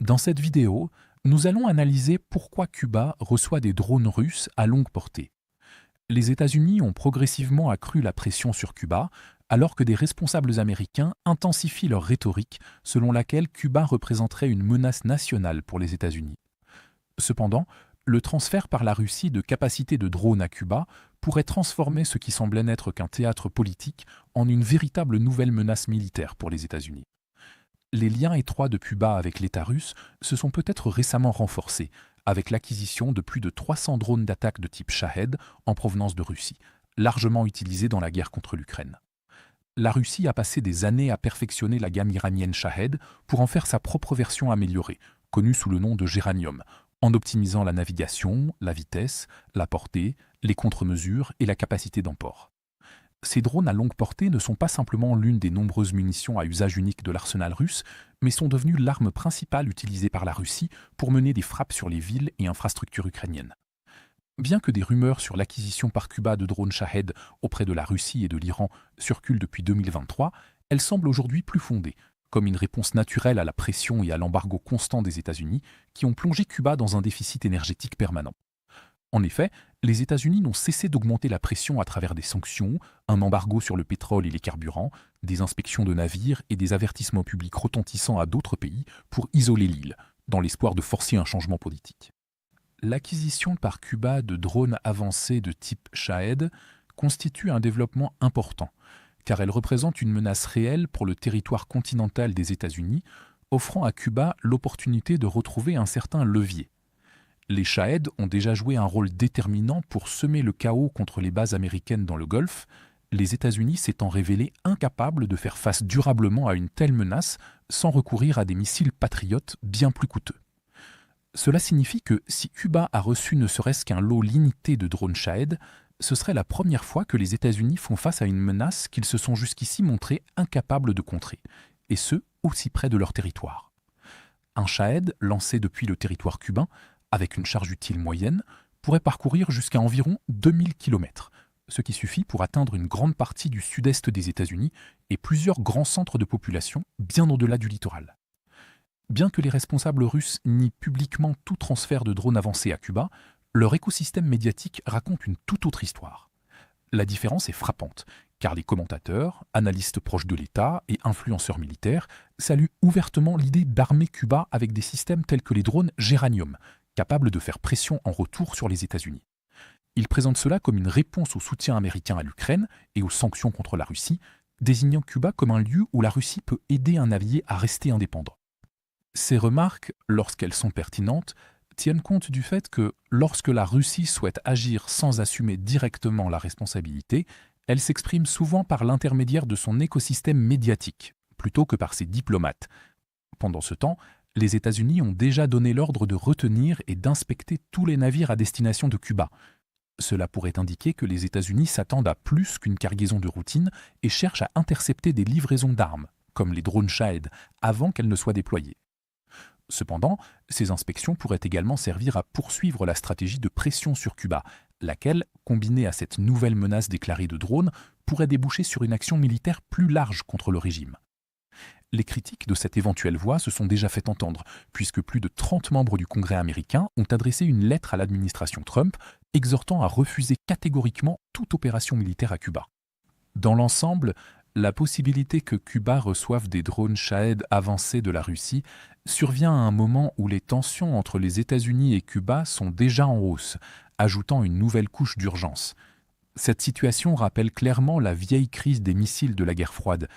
Dans cette vidéo, nous allons analyser pourquoi Cuba reçoit des drones russes à longue portée. Les États-Unis ont progressivement accru la pression sur Cuba, alors que des responsables américains intensifient leur rhétorique selon laquelle Cuba représenterait une menace nationale pour les États-Unis. Cependant, le transfert par la Russie de capacités de drones à Cuba pourrait transformer ce qui semblait n'être qu'un théâtre politique en une véritable nouvelle menace militaire pour les États-Unis. Les liens étroits de Cuba avec l'État russe se sont peut-être récemment renforcés, avec l'acquisition de plus de 300 drones d'attaque de type Shahed en provenance de Russie, largement utilisés dans la guerre contre l'Ukraine. La Russie a passé des années à perfectionner la gamme iranienne Shahed pour en faire sa propre version améliorée, connue sous le nom de Géranium, en optimisant la navigation, la vitesse, la portée, les contre-mesures et la capacité d'emport. Ces drones à longue portée ne sont pas simplement l'une des nombreuses munitions à usage unique de l'arsenal russe, mais sont devenus l'arme principale utilisée par la Russie pour mener des frappes sur les villes et infrastructures ukrainiennes. Bien que des rumeurs sur l'acquisition par Cuba de drones Shahed auprès de la Russie et de l'Iran circulent depuis 2023, elles semblent aujourd'hui plus fondées, comme une réponse naturelle à la pression et à l'embargo constant des États-Unis qui ont plongé Cuba dans un déficit énergétique permanent. En effet, les États-Unis n'ont cessé d'augmenter la pression à travers des sanctions, un embargo sur le pétrole et les carburants, des inspections de navires et des avertissements publics retentissants à d'autres pays pour isoler l'île, dans l'espoir de forcer un changement politique. L'acquisition par Cuba de drones avancés de type Shahed constitue un développement important, car elle représente une menace réelle pour le territoire continental des États-Unis, offrant à Cuba l'opportunité de retrouver un certain levier. Les Shahed ont déjà joué un rôle déterminant pour semer le chaos contre les bases américaines dans le Golfe, les États-Unis s'étant révélés incapables de faire face durablement à une telle menace sans recourir à des missiles patriotes bien plus coûteux. Cela signifie que si Cuba a reçu ne serait-ce qu'un lot limité de drones Shahed, ce serait la première fois que les États-Unis font face à une menace qu'ils se sont jusqu'ici montrés incapables de contrer, et ce, aussi près de leur territoire. Un Shahed, lancé depuis le territoire cubain, avec une charge utile moyenne, pourrait parcourir jusqu'à environ 2000 km, ce qui suffit pour atteindre une grande partie du sud-est des États-Unis et plusieurs grands centres de population bien au-delà du littoral. Bien que les responsables russes nient publiquement tout transfert de drones avancés à Cuba, leur écosystème médiatique raconte une toute autre histoire. La différence est frappante, car les commentateurs, analystes proches de l'État et influenceurs militaires saluent ouvertement l'idée d'armer Cuba avec des systèmes tels que les drones Géranium, capables de faire pression en retour sur les États-Unis. Ils présentent cela comme une réponse au soutien américain à l'Ukraine et aux sanctions contre la Russie, désignant Cuba comme un lieu où la Russie peut aider un allié à rester indépendant. Ces remarques, lorsqu'elles sont pertinentes, tiennent compte du fait que lorsque la Russie souhaite agir sans assumer directement la responsabilité, elle s'exprime souvent par l'intermédiaire de son écosystème médiatique, plutôt que par ses diplomates. Pendant ce temps, les États-Unis ont déjà donné l'ordre de retenir et d'inspecter tous les navires à destination de Cuba. Cela pourrait indiquer que les États-Unis s'attendent à plus qu'une cargaison de routine et cherchent à intercepter des livraisons d'armes, comme les drones Shahed, avant qu'elles ne soient déployées. Cependant, ces inspections pourraient également servir à poursuivre la stratégie de pression sur Cuba, laquelle, combinée à cette nouvelle menace déclarée de drones, pourrait déboucher sur une action militaire plus large contre le régime. Les critiques de cette éventuelle voie se sont déjà fait entendre, puisque plus de 30 membres du Congrès américain ont adressé une lettre à l'administration Trump, exhortant à refuser catégoriquement toute opération militaire à Cuba. Dans l'ensemble, la possibilité que Cuba reçoive des drones Shahed avancés de la Russie survient à un moment où les tensions entre les États-Unis et Cuba sont déjà en hausse, ajoutant une nouvelle couche d'urgence. Cette situation rappelle clairement la vieille crise des missiles de la guerre froide,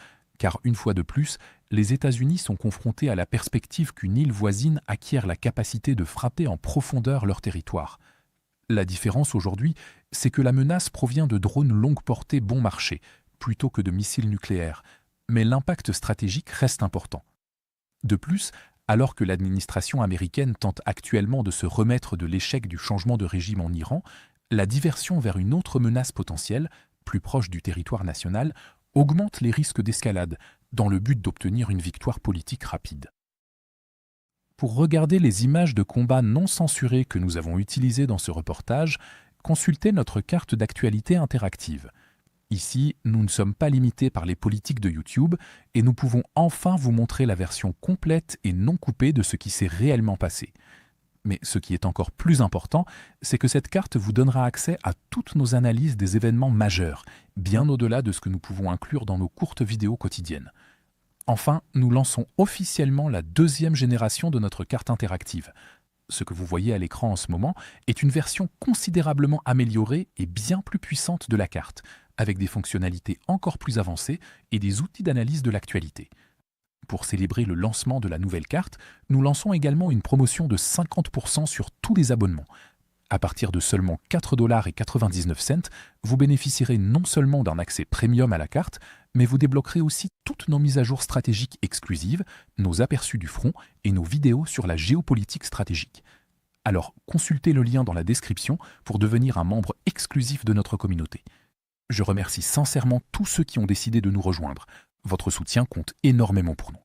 car une fois de plus, les États-Unis sont confrontés à la perspective qu'une île voisine acquiert la capacité de frapper en profondeur leur territoire. La différence aujourd'hui, c'est que la menace provient de drones longue portée bon marché, plutôt que de missiles nucléaires, mais l'impact stratégique reste important. De plus, alors que l'administration américaine tente actuellement de se remettre de l'échec du changement de régime en Iran, la diversion vers une autre menace potentielle, plus proche du territoire national, augmente les risques d'escalade, dans le but d'obtenir une victoire politique rapide. Pour regarder les images de combats non censurées que nous avons utilisées dans ce reportage, consultez notre carte d'actualité interactive. Ici, nous ne sommes pas limités par les politiques de YouTube et nous pouvons enfin vous montrer la version complète et non coupée de ce qui s'est réellement passé. Mais ce qui est encore plus important, c'est que cette carte vous donnera accès à toutes nos analyses des événements majeurs, bien au-delà de ce que nous pouvons inclure dans nos courtes vidéos quotidiennes. Enfin, nous lançons officiellement la deuxième génération de notre carte interactive. Ce que vous voyez à l'écran en ce moment est une version considérablement améliorée et bien plus puissante de la carte, avec des fonctionnalités encore plus avancées et des outils d'analyse de l'actualité. Pour célébrer le lancement de la nouvelle carte, nous lançons également une promotion de 50% sur tous les abonnements. À partir de seulement 4,99 $, vous bénéficierez non seulement d'un accès premium à la carte, mais vous débloquerez aussi toutes nos mises à jour stratégiques exclusives, nos aperçus du front et nos vidéos sur la géopolitique stratégique. Alors consultez le lien dans la description pour devenir un membre exclusif de notre communauté. Je remercie sincèrement tous ceux qui ont décidé de nous rejoindre. Votre soutien compte énormément pour nous.